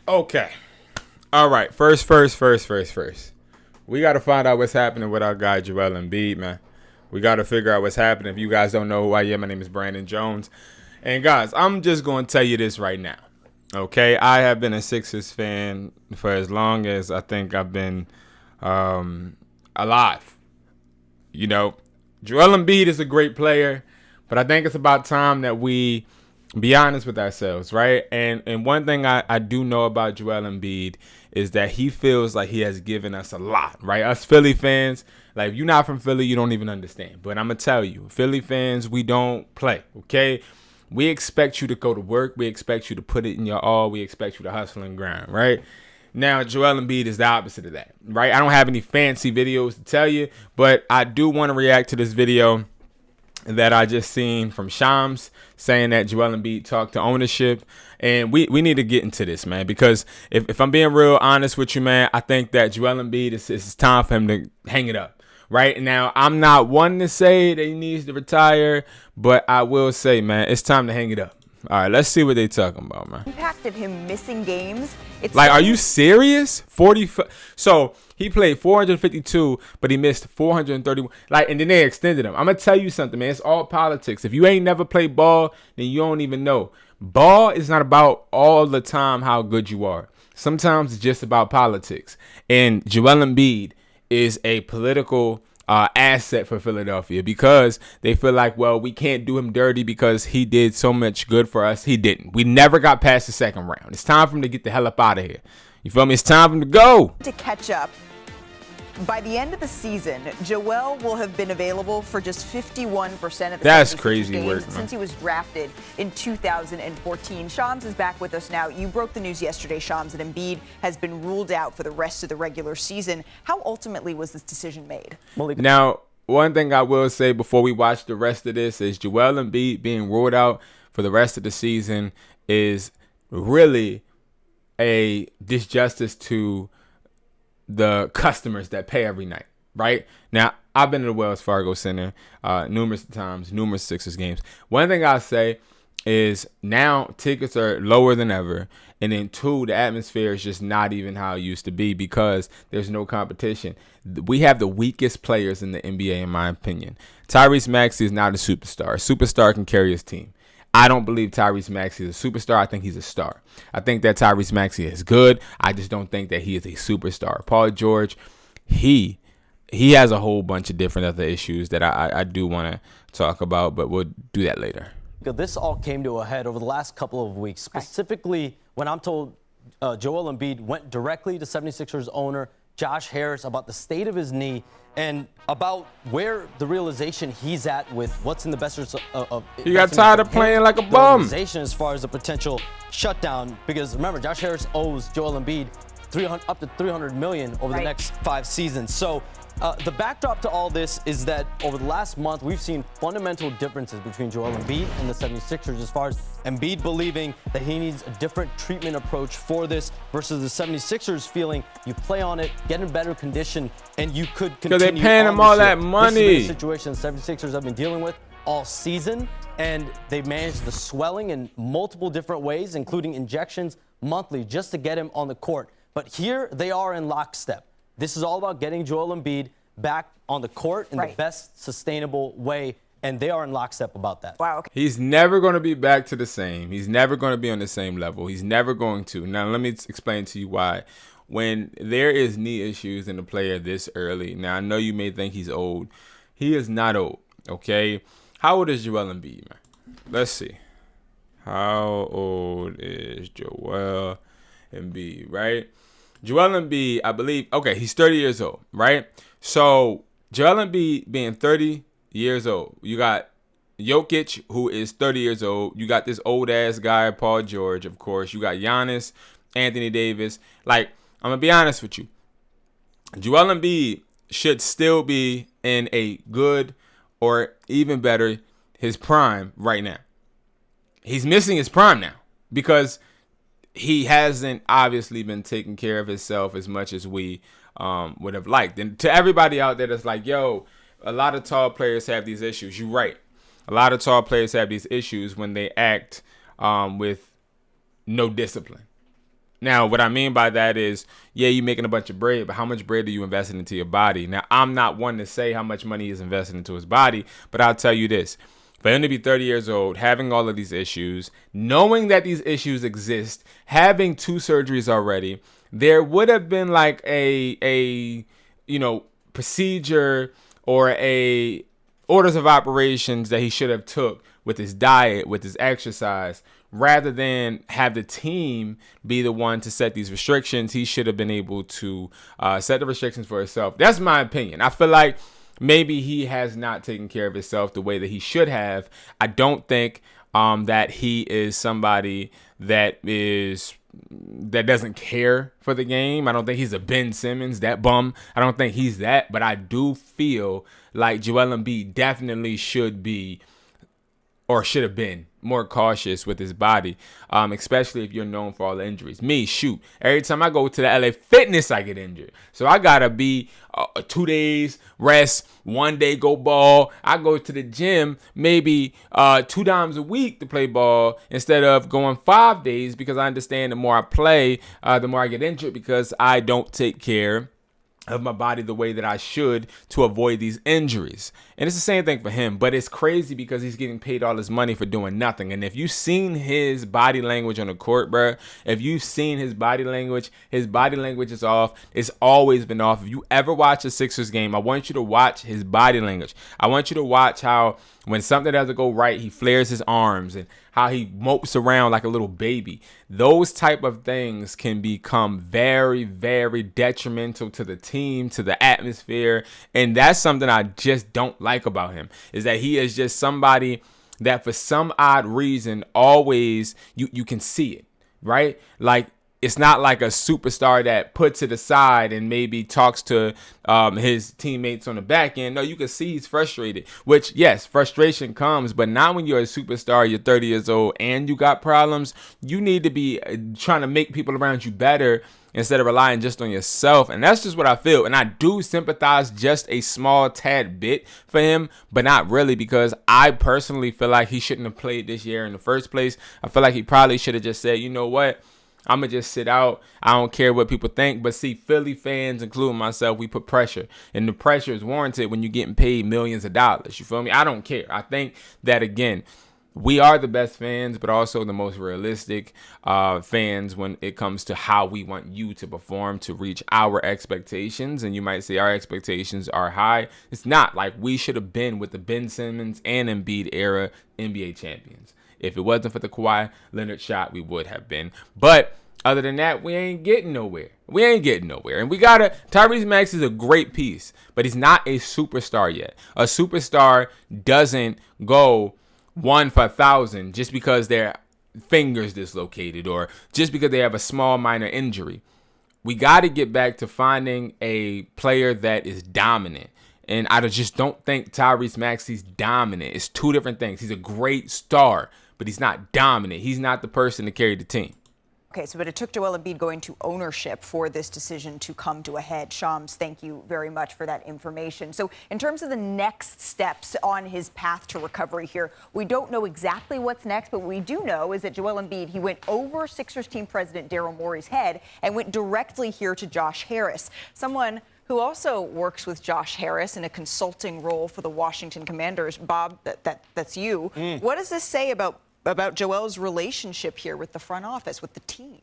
Okay. All right. First. We got to find out what's happening with our guy Joel Embiid, man. We got to figure out what's happening. If you guys don't know who I am, my name is Brandon Jones. And guys, I'm just going to tell you this right now. Okay, I have been a Sixers fan for as long as I think I've been alive. You know, Joel Embiid is a great player, but I think it's about time that we be honest with ourselves, right? And one thing I do know about Joel Embiid is that he feels like he has given us a lot, right? Us Philly fans, like if you're not from Philly, you don't even understand. But I'm gonna tell you, Philly fans, we don't play, okay? We expect you to go to work. We expect you to put it in your all. We expect you to hustle and grind, right? Now, Joel Embiid is the opposite of that, right? I don't have any fancy videos to tell you, but I do want to react to this video that I just seen from Shams saying that Joel Embiid talked to ownership. And we need to get into this, man, because if I'm being real honest with you, man, I think that Joel Embiid, it's time for him to hang it up. Right now, I'm not one to say that he needs to retire, but I will say, man, it's time to hang it up. All right, let's see what they talking about, man. Impact of him missing games. It's like, are you serious? 40. So he played 452, but he missed 431. Like, and then they extended him. I'm gonna tell you something, man. It's all politics. If you ain't never played ball, then you don't even know. Ball is not about all the time how good you are. Sometimes it's just about politics. And Joel Embiid is a political asset for Philadelphia because they feel like, well, we can't do him dirty because he did so much good for us. He didn't. We never got past the second round. It's time for him to get the hell up out of here. You feel me? It's time for him to go. To catch up. By the end of the season, Joel will have been available for just 51% of the That's crazy games work, man. since he was drafted in 2014. Shams is back with us now. You broke the news yesterday, Shams, that Embiid has been ruled out for the rest of the regular season. How ultimately was this decision made? Now, one thing I will say before we watch the rest of this is Joel Embiid being ruled out for the rest of the season is really a disjustice to the customers that pay every night, right? Now, I've been to the Wells Fargo Center numerous times, numerous Sixers games. One thing I'll say is now tickets are lower than ever. And then two, the atmosphere is just not even how it used to be because there's no competition. We have the weakest players in the NBA, in my opinion. Tyrese Maxey is not a superstar. A superstar can carry his team. I don't believe Tyrese Maxey is a superstar. I think he's a star. I think that Tyrese Maxey is good. I just don't think that he is a superstar. Paul George, he has a whole bunch of different other issues that I do want to talk about, but we'll do that later. This all came to a head over the last couple of weeks, specifically when I'm told Joel Embiid went directly to 76ers owner Josh Harris about the state of his knee and about where the realization he's at with what's in the best of he got tired of playing like a bum. As far as the potential shutdown, because remember, Josh Harris owes Joel Embiid up to $300 million over the next 5 seasons. So the backdrop to all this is that over the last month, we've seen fundamental differences between Joel Embiid and the 76ers as far as Embiid believing that he needs a different treatment approach for this versus the 76ers feeling you play on it, get in better condition, and you could continue. Because they're paying him all that money. This is the situation the 76ers have been dealing with all season, and they've managed the swelling in multiple different ways, including injections monthly, just to get him on the court. But here they are in lockstep. This is all about getting Joel Embiid back on the court in the best sustainable way, and they are in lockstep about that. Wow. Okay. He's never going to be back to the same. He's never going to be on the same level. He's never going to. Now, let me explain to you why. When there is knee issues in a player this early, now I know you may think he's old. He is not old, okay? How old is Joel Embiid, man? Let's see. How old is Joel Embiid, right? Joel Embiid, I believe, okay, he's 30 years old, right? So Joel Embiid being 30 years old, you got Jokic, who is 30 years old. You got this old-ass guy, Paul George, of course. You got Giannis, Anthony Davis. Like, I'm going to be honest with you. Joel Embiid should still be in a good or even better, his prime right now. He's missing his prime now because he hasn't obviously been taking care of himself as much as we would have liked. And to everybody out there that's like, yo, a lot of tall players have these issues. You're right. A lot of tall players have these issues when they act with no discipline. Now, what I mean by that is, yeah, you're making a bunch of bread, but how much bread are you investing into your body? Now, I'm not one to say how much money he's investing into his body, but I'll tell you this. For him to be 30 years old, having all of these issues, knowing that these issues exist, having 2 surgeries already, there would have been like a procedure or a orders of operations that he should have took with his diet, with his exercise, rather than have the team be the one to set these restrictions. He should have been able to set the restrictions for himself. That's my opinion. I feel like maybe he has not taken care of himself the way that he should have. I don't think that he is somebody that doesn't care for the game. I don't think he's a Ben Simmons, that bum. I don't think he's that. But I do feel like Joel Embiid definitely should be, or should have been, more cautious with his body, especially if you're known for all the injuries. Every time I go to the LA Fitness, I get injured. So I got to be 2 days rest, 1 day go ball. I go to the gym maybe 2 times a week to play ball instead of going 5 days, because I understand the more I play, the more I get injured because I don't take care of my body the way that I should to avoid these injuries. And it's the same thing for him, but it's crazy because he's getting paid all this money for doing nothing. And if you've seen his body language on the court, bro, if you've seen his body language is off. It's always been off. If you ever watch a Sixers game, I want you to watch his body language. I want you to watch how when something doesn't go right, he flares his arms and how he mopes around like a little baby. Those type of things can become very, very detrimental to the team, to the atmosphere. And that's something I just don't like about him, is that he is just somebody that for some odd reason always you can see it, right? Like, it's not like a superstar that puts it aside and maybe talks to his teammates on the back end. No, you can see he's frustrated, which, yes, frustration comes. But not when you're a superstar, you're 30 years old, and you got problems. You need to be trying to make people around you better instead of relying just on yourself. And that's just what I feel. And I do sympathize just a small tad bit for him, but not really, because I personally feel like he shouldn't have played this year in the first place. I feel like he probably should have just said, you know what? I'm going to just sit out. I don't care what people think. But see, Philly fans, including myself, we put pressure. And the pressure is warranted when you're getting paid millions of dollars. You feel me? I don't care. I think that, again, we are the best fans, but also the most realistic fans when it comes to how we want you to perform to reach our expectations. And you might say our expectations are high. It's not. Like, we should have been with the Ben Simmons and Embiid era NBA champions. If it wasn't for the Kawhi Leonard shot, we would have been. But other than that, we ain't getting nowhere. And Tyrese Maxey is a great piece, but he's not a superstar yet. A superstar doesn't go 1 for 1,000 just because their fingers dislocated or just because they have a small minor injury. We got to get back to finding a player that is dominant. And I just don't think Tyrese Maxey's dominant. It's 2 different things. He's a great star, but he's not dominant. He's not the person to carry the team. Okay, but it took Joel Embiid going to ownership for this decision to come to a head. Shams, thank you very much for that information. So in terms of the next steps on his path to recovery here, we don't know exactly what's next, but what we do know is that Joel Embiid, he went over Sixers team president Daryl Morey's head and went directly here to Josh Harris, someone who also works with Josh Harris in a consulting role for the Washington Commanders. Bob, that's you. What does this say about Joel's relationship here with the front office, with the team?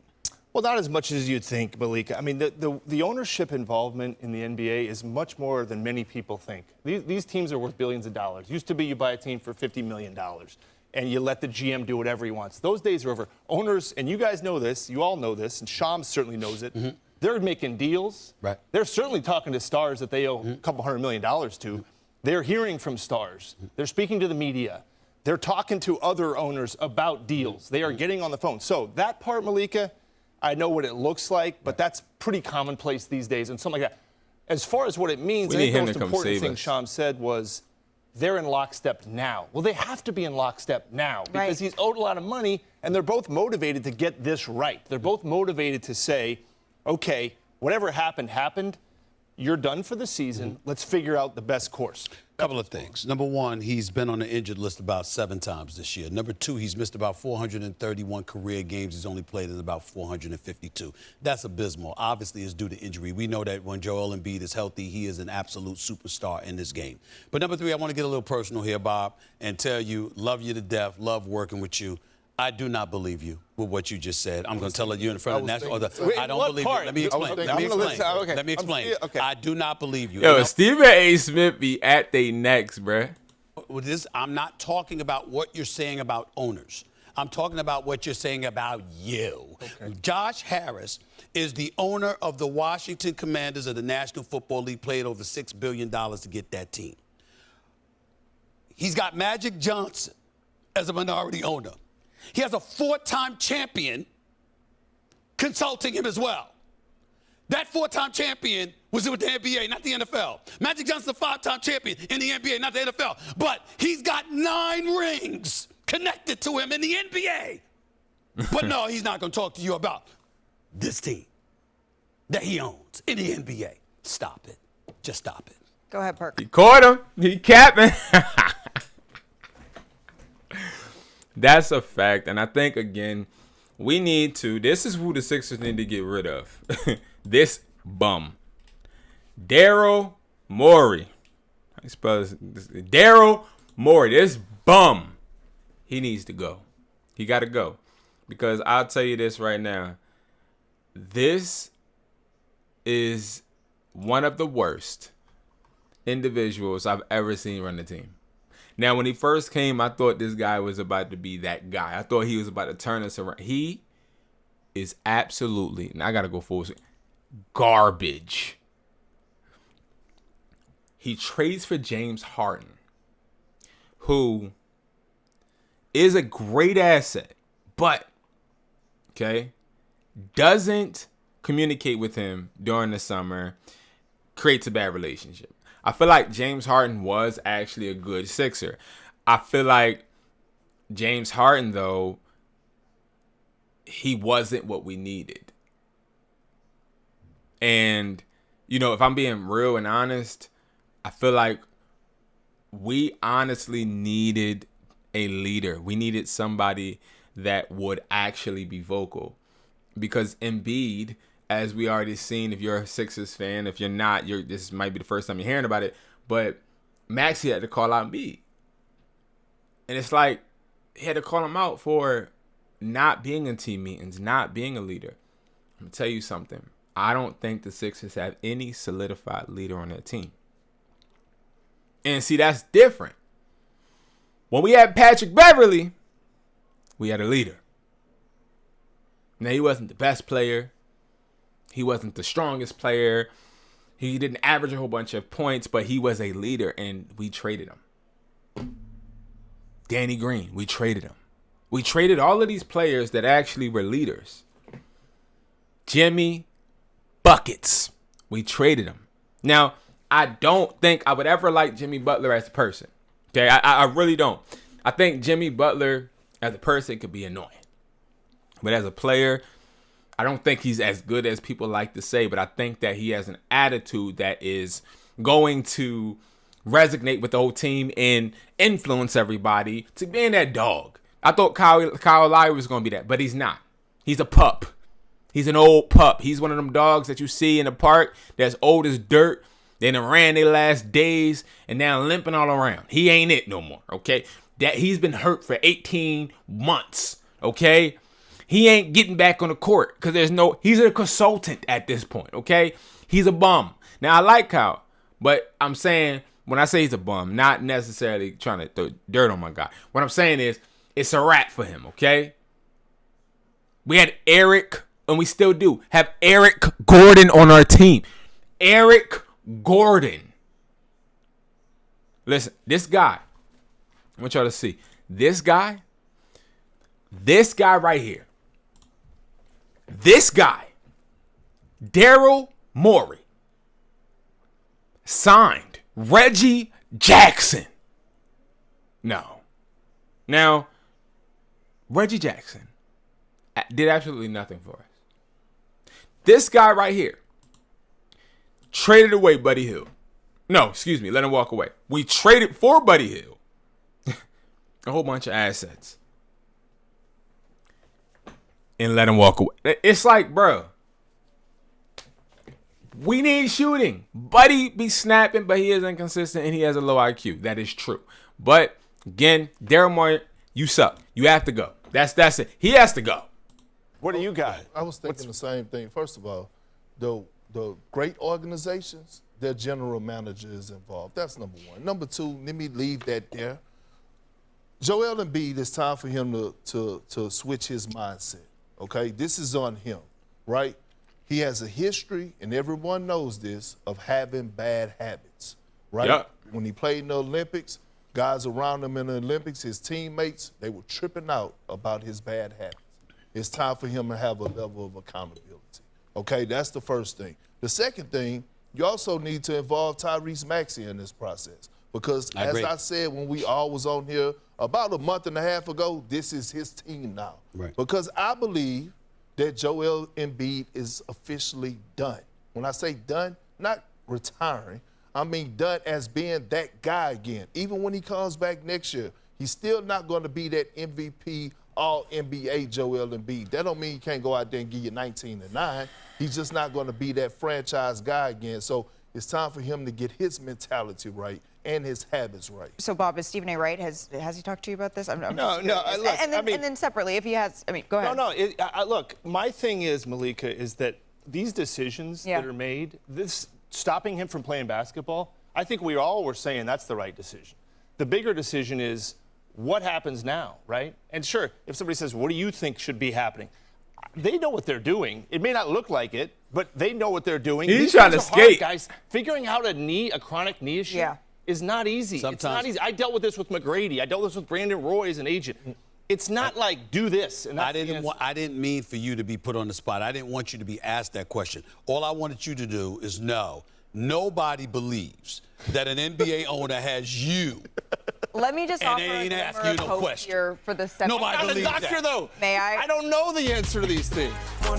Well, not as much as you'd think, Malika. I mean, the ownership involvement in the NBA is much more than many people think. These teams are worth billions of dollars. Used to be you buy a team for $50 million and you let the GM do whatever he wants. Those days are over. Owners, and you guys know this, you all know this, and Shams certainly knows it. They're making deals. Right. They're certainly talking to stars that they owe a couple $100 million to. They're hearing from stars. They're speaking to the media. They're talking to other owners about deals. They are getting on the phone. So that part, Malika, I know what it looks like, but that's pretty commonplace these days and something like that. As far as what it means, I think the most important thing Shams said was they're in lockstep now. Well, they have to be in lockstep now because he's owed a lot of money, and they're both motivated to get this right. They're both motivated to say, okay, whatever happened. You're done for the season. Let's figure out the best course. Couple of things. Number one, he's been on the injured list about 7 times this year. Number two, he's missed about 431 career games. He's only played in about 452. That's abysmal. Obviously, it's due to injury. We know that when Joel Embiid is healthy, he is an absolute superstar in this game. But number three, I want to get a little personal here, Bob, and tell you, love you to death, love working with you. I do not believe you with what you just said. I'm going to tell you in front of national. I don't believe you. Let me explain. Let me explain. Okay. I do not believe you. Yo, Stephen A. Smith be at they necks, bruh. With this, I'm not talking about what you're saying about owners. I'm talking about what you're saying about you. Okay. Josh Harris is the owner of the Washington Commanders of the National Football League, paid over $6 billion to get that team. He's got Magic Johnson as a minority owner. He has a 4-time champion consulting him as well. That 4-time champion was with the NBA, not the NFL. Magic Johnson's a 5-time champion in the NBA, not the NFL. But he's got 9 rings connected to him in the NBA. But no, he's not going to talk to you about this team that he owns in the NBA. Stop it. Just stop it. Go ahead, Perk. He caught him. He capping. That's a fact. And I think, again, this is who the Sixers need to get rid of. This bum. Daryl Morey. I suppose Daryl Morey, this bum. He needs to go. He got to go. Because I'll tell you this right now. This is one of the worst individuals I've ever seen run the team. Now, when he first came, I thought this guy was about to be that guy. I thought he was about to turn us around. He is absolutely, and I got to go full swing, garbage. He trades for James Harden, who is a great asset, but, okay, doesn't communicate with him during the summer, creates a bad relationship. I feel like James Harden was actually a good Sixer. I feel like James Harden, though, he wasn't what we needed. And, you know, if I'm being real and honest, I feel like we honestly needed a leader. We needed somebody that would actually be vocal. Because Embiid, as we already seen, if you're a Sixers fan, if you're not, this might be the first time you're hearing about it, but Maxey had to call out Embiid. And it's like, he had to call him out for not being in team meetings, not being a leader. I'm going to tell you something. I don't think the Sixers have any solidified leader on their team. And see, that's different. When we had Patrick Beverley, we had a leader. Now, he wasn't the best player. He wasn't the strongest player. He didn't average a whole bunch of points, but he was a leader, and we traded him. Danny Green, we traded him. We traded all of these players that actually were leaders. Jimmy Buckets, we traded him. Now, I don't think I would ever like Jimmy Butler as a person. Okay, I really don't. I think Jimmy Butler as a person could be annoying. But as a player, I don't think he's as good as people like to say, but I think that he has an attitude that is going to resonate with the whole team and influence everybody to being that dog. I thought Kyle Lowry was going to be that, but he's not. He's a pup. He's an old pup. He's one of them dogs that you see in the park that's old as dirt. They done ran their last days and now limping all around. He ain't it no more, okay? That he's been hurt for 18 months, okay? He ain't getting back on the court because he's a consultant at this point, okay? He's a bum. Now, I like Kyle, but I'm saying, when I say he's a bum, not necessarily trying to throw dirt on my guy. What I'm saying is, it's a wrap for him, okay? We had Eric, and we still do, have Eric Gordon on our team. Eric Gordon. Listen, this guy, I want y'all to see. This guy right here. This guy, Daryl Morey, signed Reggie Jackson. No. Now, Reggie Jackson did absolutely nothing for us. This guy right here traded away Buddy Hield. No, excuse me. Let him walk away. We traded for Buddy Hield. A whole bunch of assets. And let him walk away. It's like, bro, we need shooting. Buddy be snapping, but he is inconsistent and he has a low IQ. That is true. But again, Daryl Morey, you suck. You have to go. That's it. He has to go. What do you got? I was thinking the same thing. First of all, the great organizations, their general manager is involved. That's number one. Number two, let me leave that there. Joel Embiid, it's time for him to switch his mindset. Okay, this is on him, right? He has a history, and everyone knows this, of having bad habits, right? Yep. When he played in the Olympics, guys around him in the Olympics, his teammates, they were tripping out about his bad habits. It's time for him to have a level of accountability. Okay, that's the first thing. The second thing, you also need to involve Tyrese Maxey in this process. Because as I said when we all was on here about a month and a half ago, this is his team now. Right. Because I believe that Joel Embiid is officially done. When I say done, not retiring, I mean done as being that guy again. Even when he comes back next year, he's still not going to be that MVP All-NBA Joel Embiid. That don't mean he can't go out there and give you 19 and 9. He's just not going to be that franchise guy again. So it's time for him to get his mentality right and his habits right. So, Bob, is Stephen A. right? Has he talked to you about this? No. Look, and then separately, if he has, go ahead. Look, my thing is, Malika, is that these decisions that are made, this stopping him from playing basketball, I think we all were saying that's the right decision. The bigger decision is what happens now, right? And sure, if somebody says, what do you think should be happening? They know what they're doing. It may not look like it, but they know what they're doing. He's trying to skate. Guys, figuring out a chronic knee issue is not easy. Sometimes. It's not easy. I dealt with this with McGrady. I dealt with this with Brandon Roy as an agent. It's not like do this. And I didn't mean for you to be put on the spot. I didn't want you to be asked that question. All I wanted you to do is know nobody believes that an NBA owner has you. Let me just offer they ain't a ask glimmer you of no hope question. here for the second. Nobody I'm not a believes doctor, that. though. May I? I don't know the answer to these things.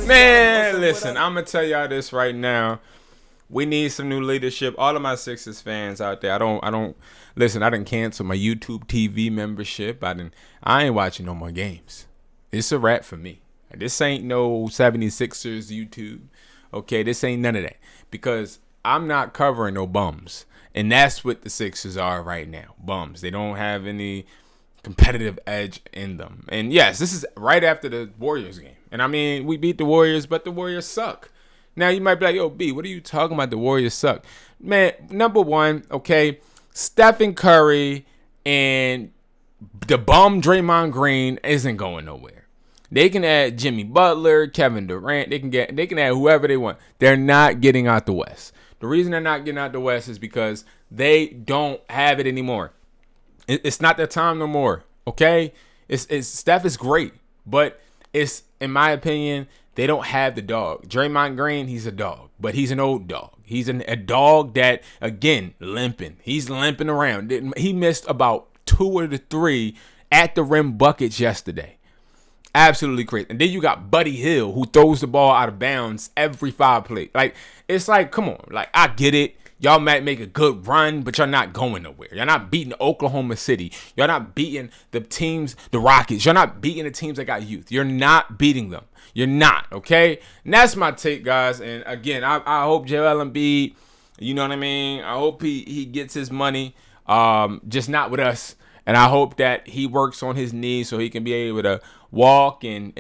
Man, listen, I'm going to tell y'all this right now. We need some new leadership. All of my Sixers fans out there, I don't listen, I didn't cancel my YouTube TV membership. I ain't watching no more games. It's a wrap for me. This ain't no 76ers YouTube. Okay, this ain't none of that. Because I'm not covering no bums. And that's what the Sixers are right now. Bums. They don't have any competitive edge in them. And yes, this is right after the Warriors game. And I mean, we beat the Warriors, but the Warriors suck. Now you might be like, yo, B, what are you talking about? The Warriors suck. Man, number one, okay, Stephen Curry and the bum Draymond Green isn't going nowhere. They can add Jimmy Butler, Kevin Durant. They can add whoever they want. They're not getting out the West. The reason they're not getting out the West is because they don't have it anymore. It's not their time no more. Okay, Steph is great, but it's, in my opinion, they don't have the dog. Draymond Green, he's a dog, but he's an old dog. He's a dog that, again, limping. He's limping around. He missed about 2 of the 3 at the rim buckets yesterday. Absolutely crazy. And then you got Buddy Hield, who throws the ball out of bounds every 5 plays. Like, it's like, come on. Like, I get it. Y'all might make a good run, but you're not going nowhere. You're not beating Oklahoma City. You're not beating the teams, the Rockets. You're not beating the teams that got youth. You're not beating them. You're not, okay? And that's my take, guys. And, again, I hope Joel Embiid, you know what I mean? I hope he gets his money, just not with us. And I hope that he works on his knees so he can be able to walk and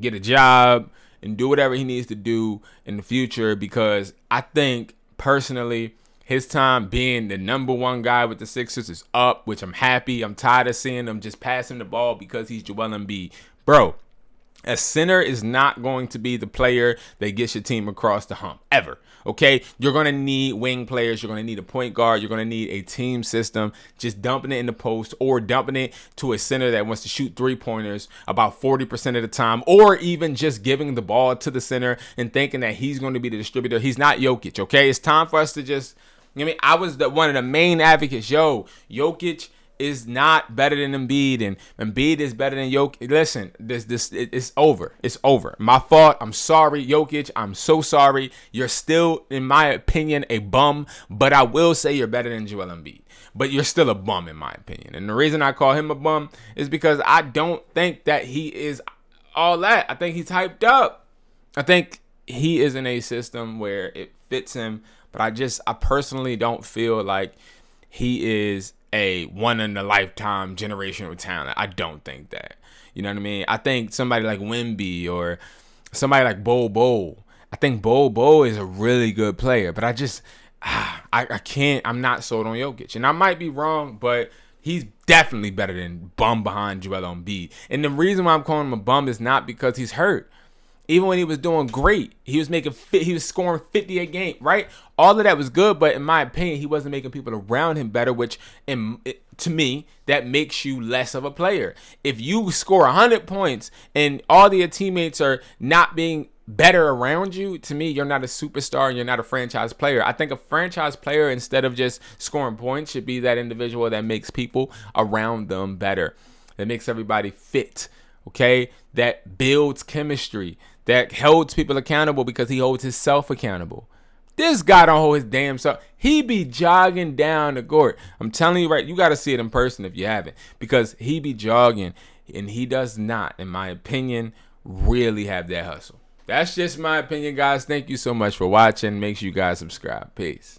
get a job and do whatever he needs to do in the future, because I think, personally, his time being the number 1 guy with the Sixers is up, which I'm happy. I'm tired of seeing him just passing the ball because he's Joel Embiid. Bro, a center is not going to be the player that gets your team across the hump, ever. Okay? You're going to need wing players. You're going to need a point guard. You're going to need a team system. Just dumping it in the post or dumping it to a center that wants to shoot 3-pointers about 40% of the time, or even just giving the ball to the center and thinking that he's going to be the distributor. He's not Jokic, okay? It's time for us to just, I was one of the main advocates. Jokic is not better than Embiid, and Embiid is better than Jokic. Listen, it's over. It's over. My fault. I'm sorry, Jokic. I'm so sorry. You're still, in my opinion, a bum, but I will say you're better than Joel Embiid. But you're still a bum, in my opinion. And the reason I call him a bum is because I don't think that he is all that. I think he's hyped up. I think he is in a system where it fits him, but I personally don't feel like he is a one-in-a-lifetime generational talent. I don't think that. You know what I mean? I think somebody like Wemby or somebody like Bo. I think Bo is a really good player, but I can't. I'm not sold on Jokic. And I might be wrong, but he's definitely better than bum behind Joel Embiid. And the reason why I'm calling him a bum is not because he's hurt. Even when he was doing great, he was scoring 50 a game, right? All of that was good, but in my opinion, he wasn't making people around him better, which to me, that makes you less of a player. If you score 100 points and all of your teammates are not being better around you, to me, you're not a superstar and you're not a franchise player. I think a franchise player, instead of just scoring points, should be that individual that makes people around them better, that makes everybody fit, okay? That builds chemistry, that holds people accountable because he holds himself accountable. This guy don't hold his damn self. He be jogging down the court. I'm telling you, right, you got to see it in person if you haven't, because he be jogging and he does not, in my opinion, really have that hustle. That's just my opinion, guys. Thank you so much for watching. Make sure you guys subscribe. Peace.